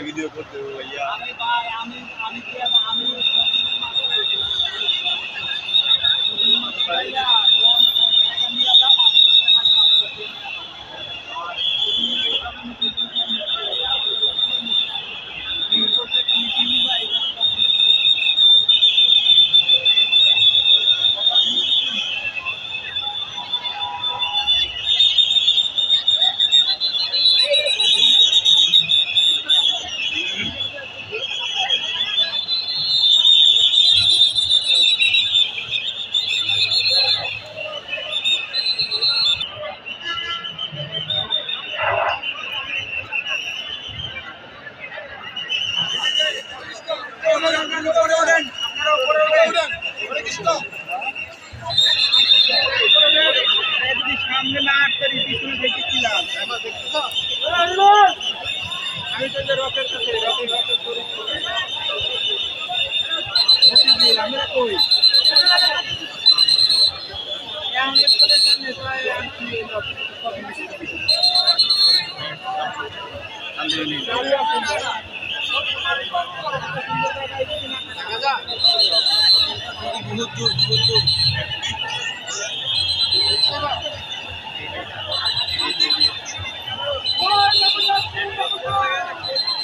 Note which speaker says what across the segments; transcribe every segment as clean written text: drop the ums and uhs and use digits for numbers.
Speaker 1: Video করতে ভাইয়া সামনে না আটকারি পিছনে দেখে কি লাভ আমি তো রকের কাছে রকের আমরা কই बहुत दूर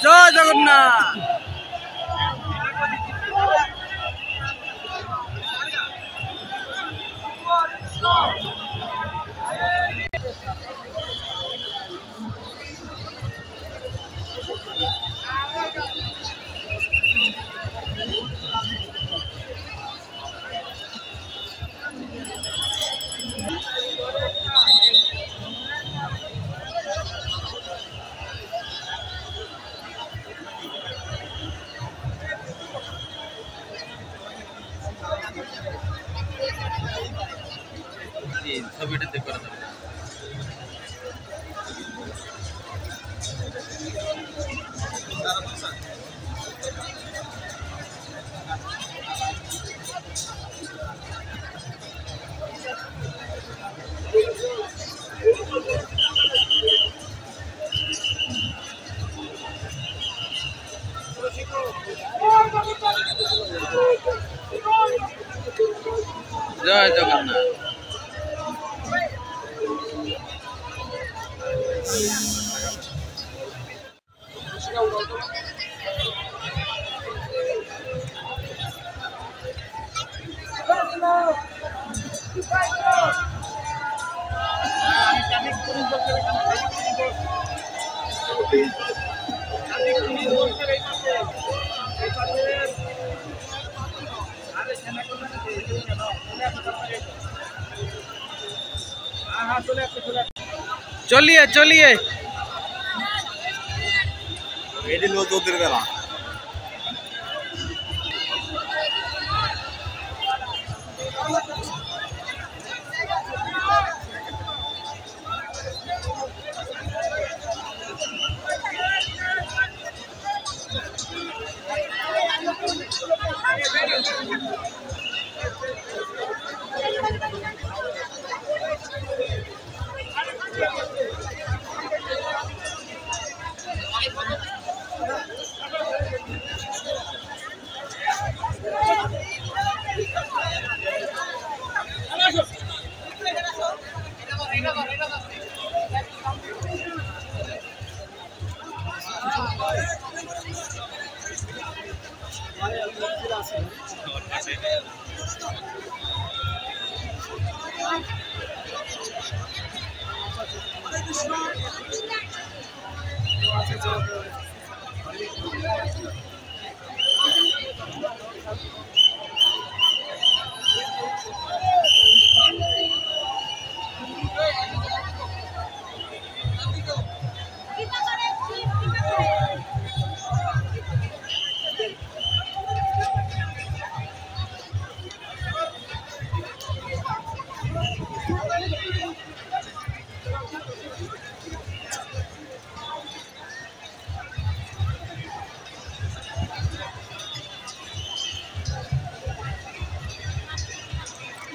Speaker 1: जय जगन्नाथ ছবিটাতে করা যাবে জয় জগন্নাথ चलिए चलिए एडी लो तो तेरे बेला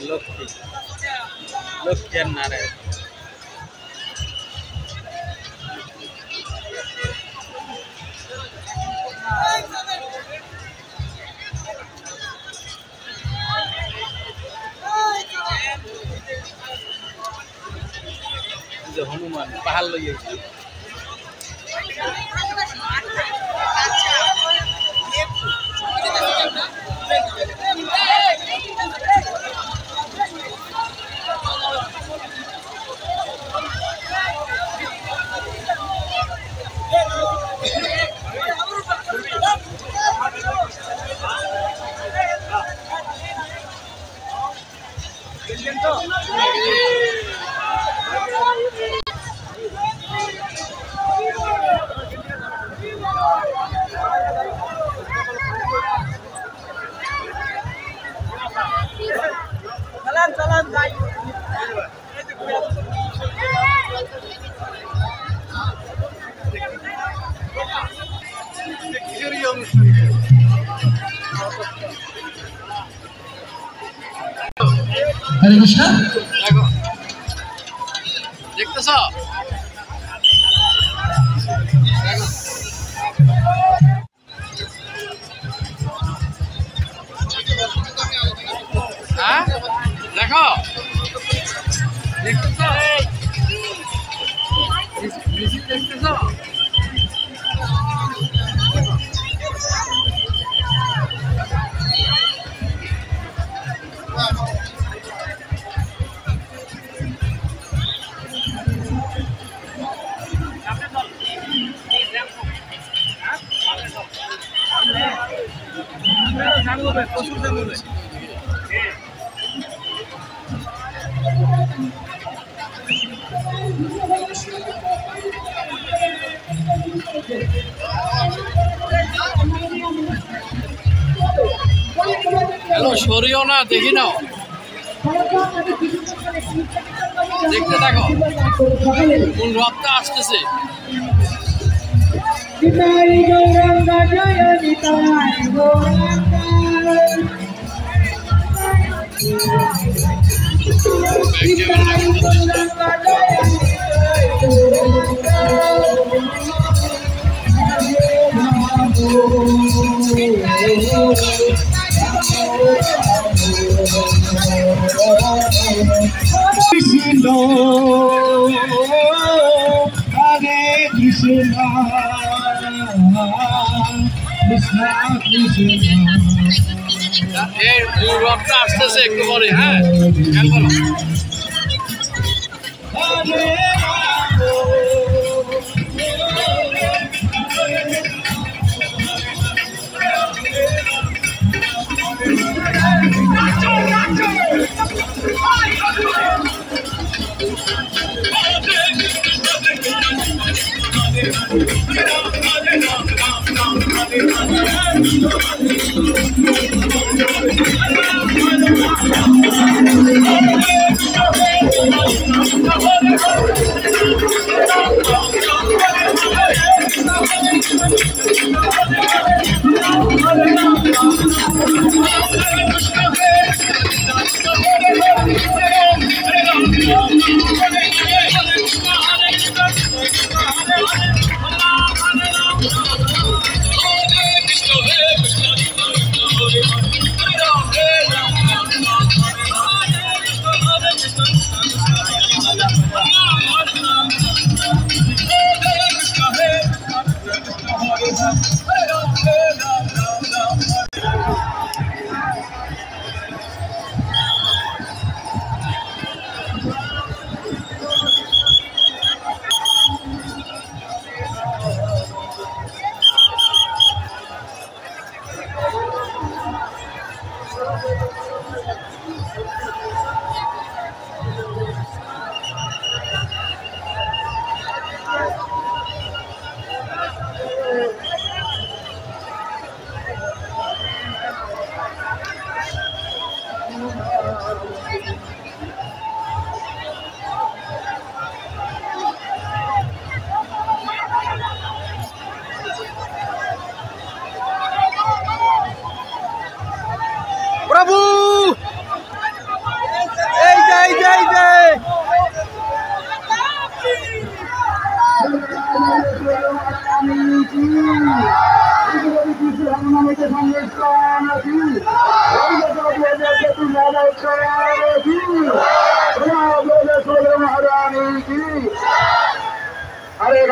Speaker 1: लोग नारायण
Speaker 2: যে হনুমান পাহাড় লইয়েছে
Speaker 3: হরে কৃষ্ণ
Speaker 2: দেখো দেখতেছ হ্যাঁ দেখো দেখতেছ দেখতেছ হ্যালো সরিও না দেখি নাও দেখতে থাকো কোন রথটা আসতেছে
Speaker 3: কৃষ্ণ হরে কৃষ্ণ কৃষ্ণ কৃষ্ণ
Speaker 2: এই রথটা আসতেছে একটু পরে হ্যাঁ খেয়াল করো
Speaker 3: হরে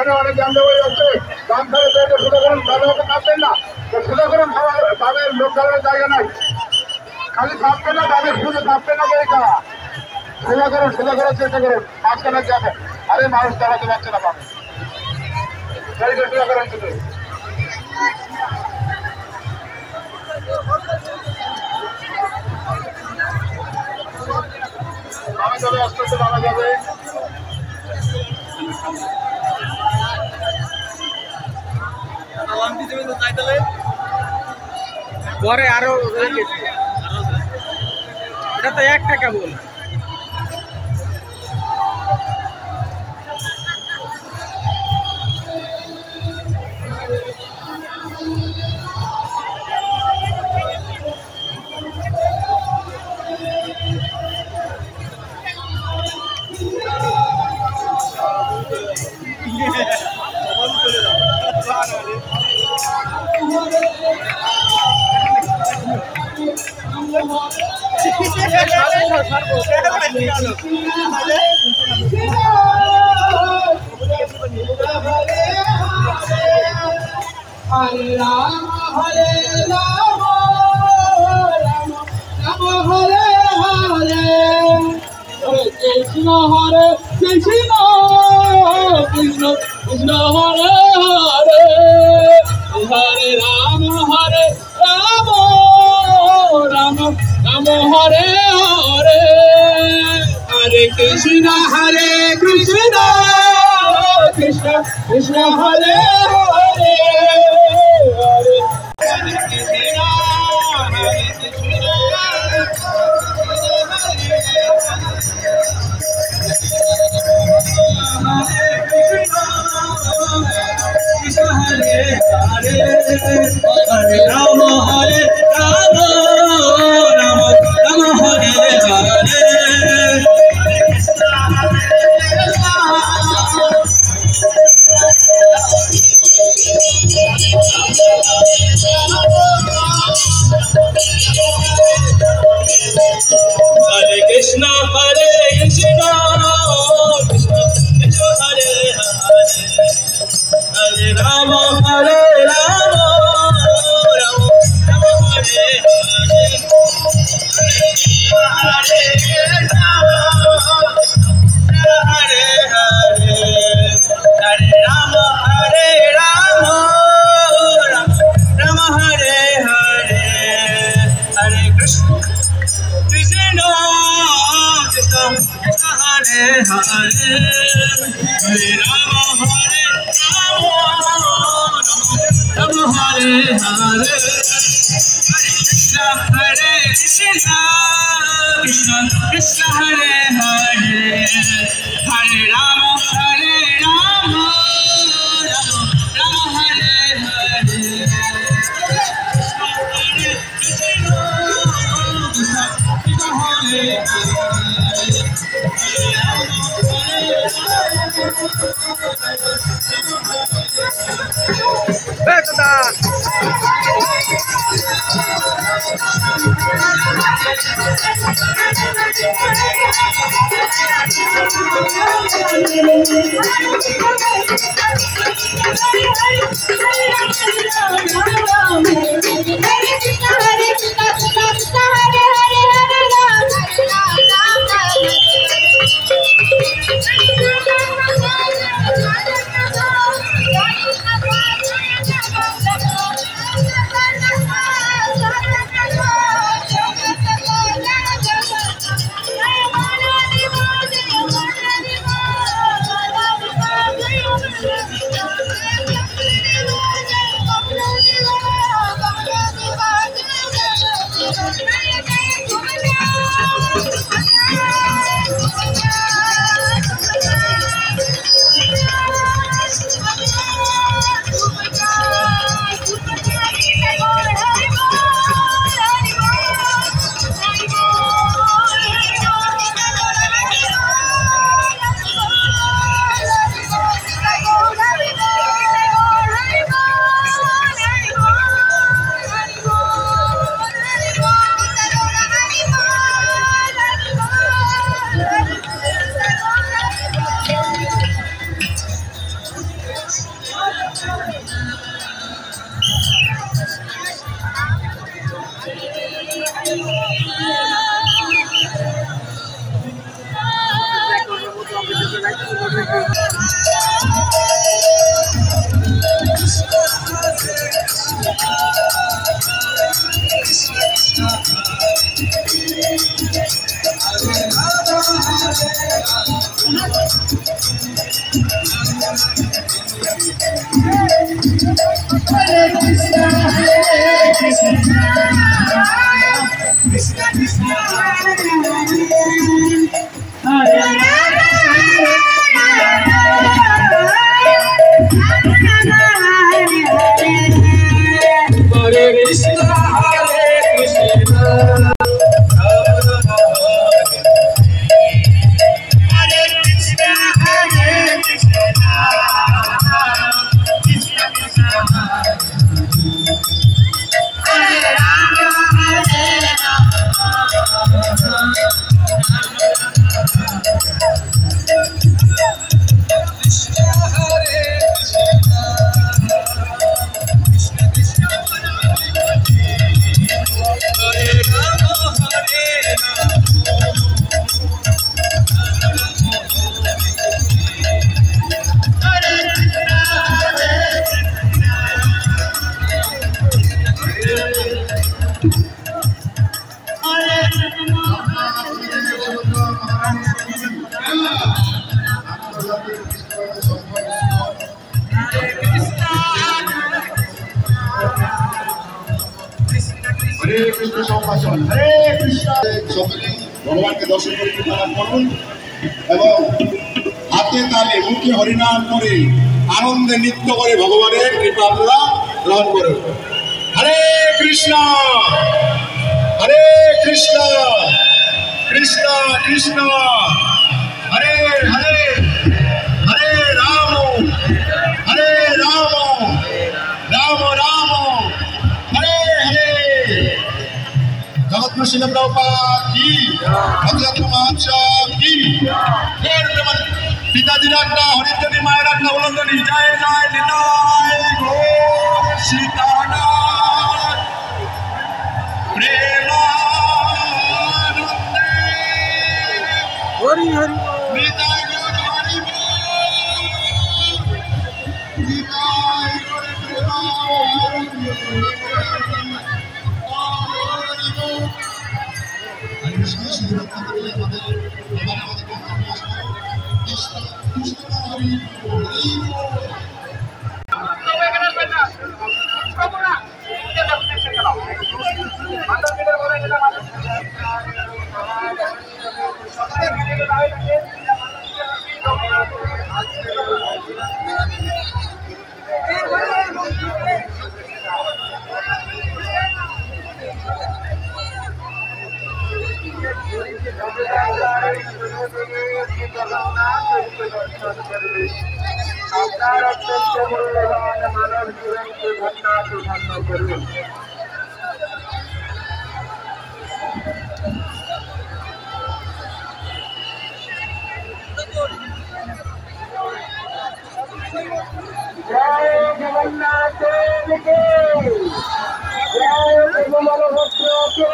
Speaker 4: এখানে অনেক জ্যাম হয়ে যাচ্ছে, গান ধরে সোজা করুন, ভালোভাবে কাঁপবেন না, সোজা করুন, তাদের লোক দাঁড়ানোর জায়গা নাই, খালি কাঁপবে না, তাদের শুধু কাঁপবে না গাড়িটা, সোজা করার চেষ্টা করুন, মাঝখানে যাবেন, আরে মানুষ দাঁড়াতে পারছে না পাবে, গাড়িটা সোজা করার শুধু নামে যাবে, আস্তে আস্তে নামে যাবে।
Speaker 1: পরে আরো এটা তো একটা কেবল
Speaker 3: Hare Rama, Hare Rama, Rama Rama, Hare Hare, Hare Krishna, Hare Krishna, Krishna Krishna, Hare Hare, Hare Rama, Hare Rama, Rama Rama, Hare Hare, Hare Krishna, Hare Krishna, Krishna Krishna, Hare Hare. Hare Rama, Hare Rama, Rama Rama, Hare Hare, Hare Krishna, Hare Krishna, Krishna Krishna, Hare Hare, Hare Rama, Hare Rama, Rama Rama, Hare Hare, Hare Krishna, Hare Hare, Hare Rama, Hare Rama, Rama Rama, Hare Hare, Hare Krishna, Krishna Krishna Krishna, Hare Hare, Hare Rama, Hare Rama, Rama Hare Hare, Krishna Hare Krishna, Krishna Krishna, Hare Hare, Hare Rama, Hare Rama, Rama Rama, Hare Hare,
Speaker 4: भगवान के दर्शन कर कृपा করুন এবং হাতে তালে মুখে হরিনাম করে আনন্দে নৃত্য করে ভগবানের কৃপা আপনারা গ্রহণ করুন। হরে কৃষ্ণ কৃষ্ণ কৃষ্ণ হরে হরে হরে রাম রাম রাম হরে হরে। जगत शिल प्रभुपाद की भगत महाचार की पिताजी रखना हरिद्री माय रखना उल्लंघनी जय जय निताय गौर सीतानाथ प्रेमानंदे हरि हरि निताय गौर हरि निताय আপনার অত্যন্ত মূল্যবান মানব জীবনকে ধন্য করুন। জয় জগন্নাথ দেবকে, জয় বলভদ্রকে,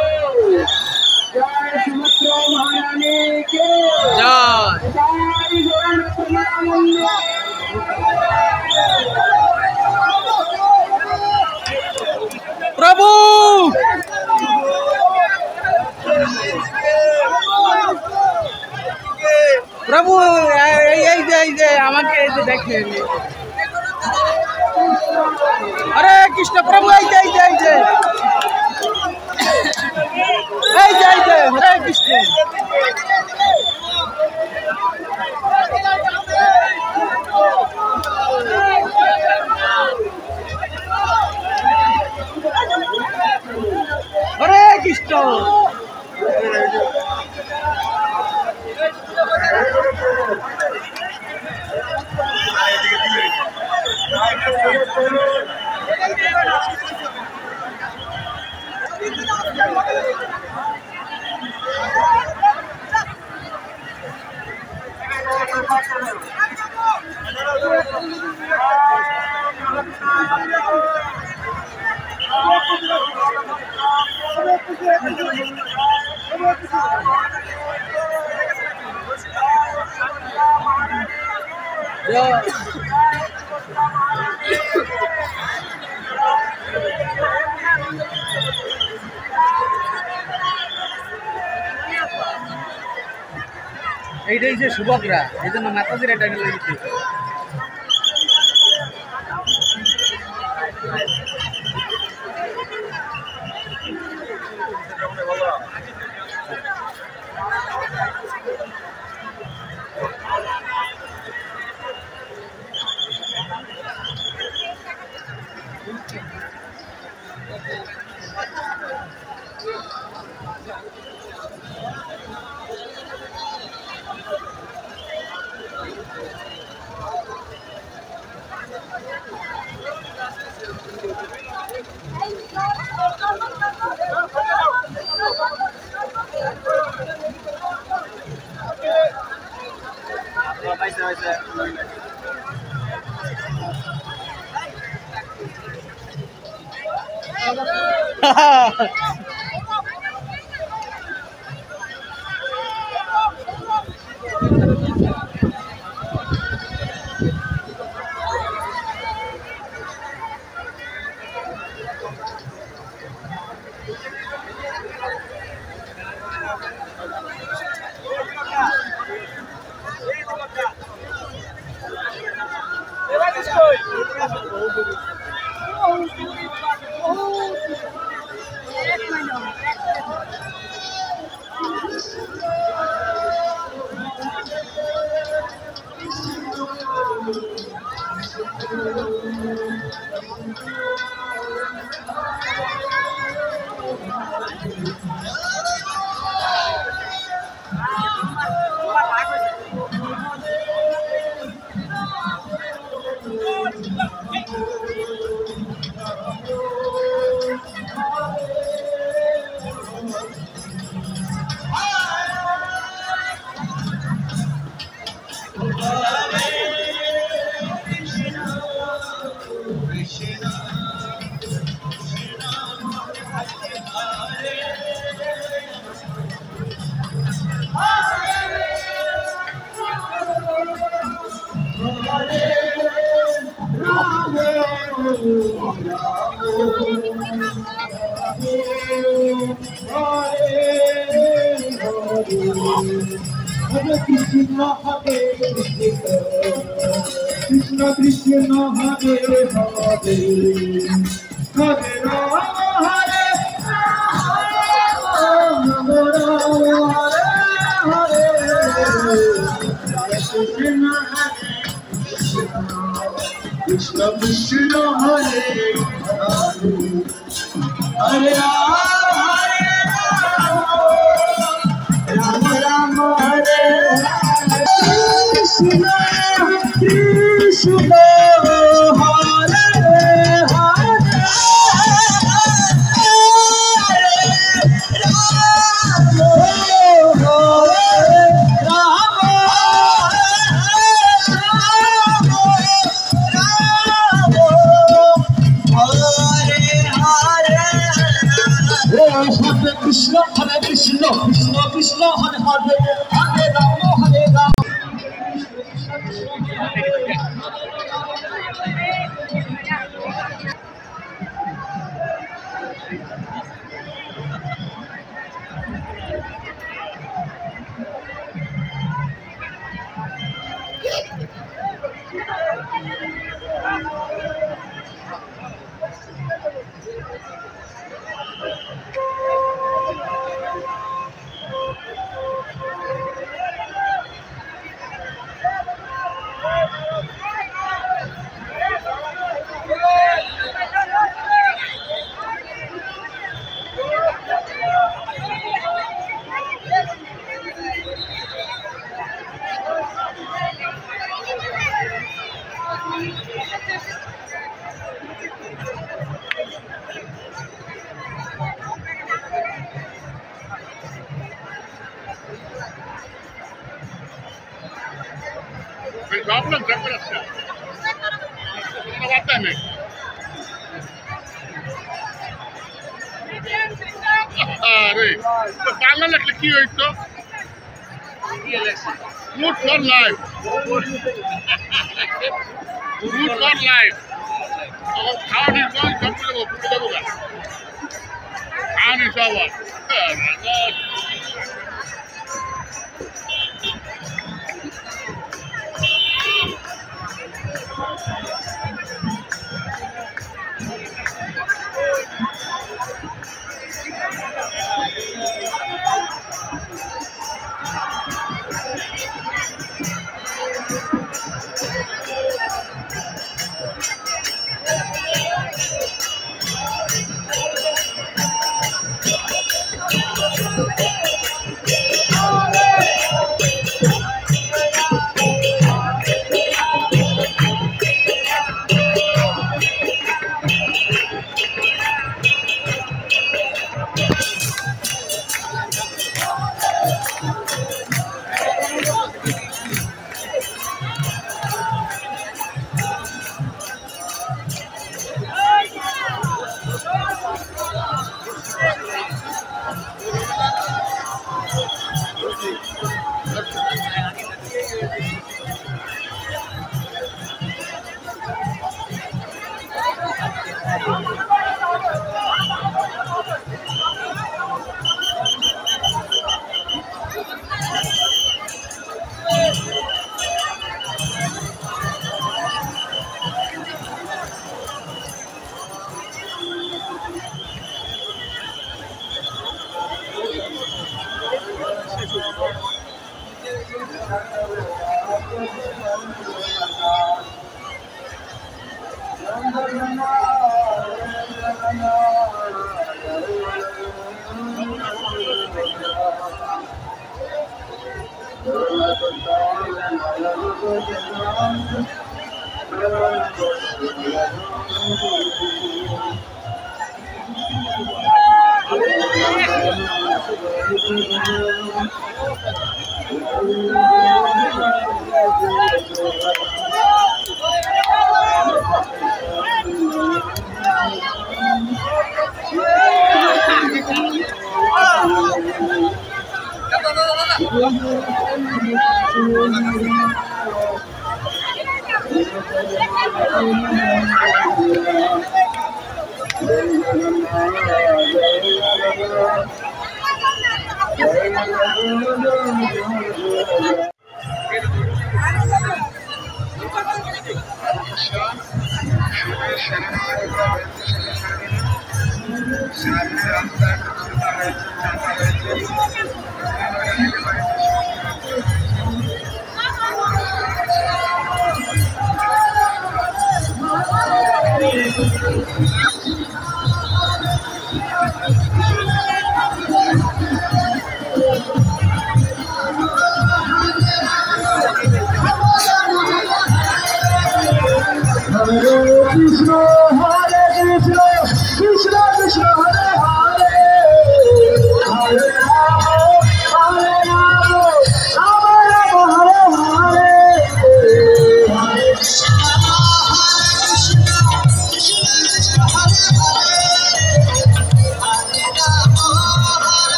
Speaker 4: জয় সুভদ্রা মহারানীকে, জয় জগন্নাথ
Speaker 3: प्रभु प्रभु देखें हरे कृष्ण प्रभु हरे कृष्ण हरे कृष्ण এইটাই যে সুভদ্রা, এই জন্য মাতাজির এটা লাগিয়েছে।
Speaker 4: Hare Krishna, Hare Krishna, Krishna Krishna, Hare Hare, Hare Rama, Hare Rama, Rama Hare Hare, Krishna Krishna, Hare Hare, Hare Rama, Rama Rama, Hare Krishna, Krishna, Hare Hare, Krishna, Hare Krishna, Krishna Krishna, Hare Hare, Hare Rama, Hare Rama.
Speaker 2: Problem जबरदस्त है आता नहीं अरे तो पागल लिखी हुई तो note for life not live. Count is going to count is over. Oh my God.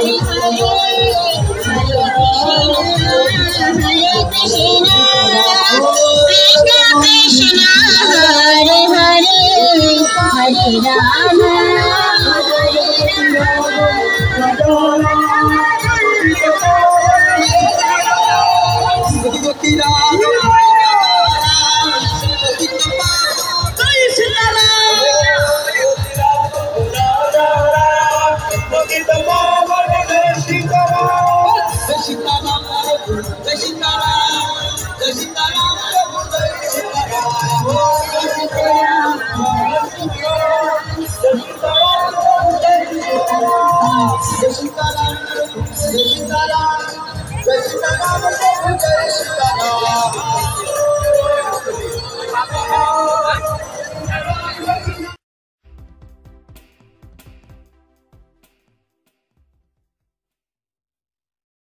Speaker 5: Thank you.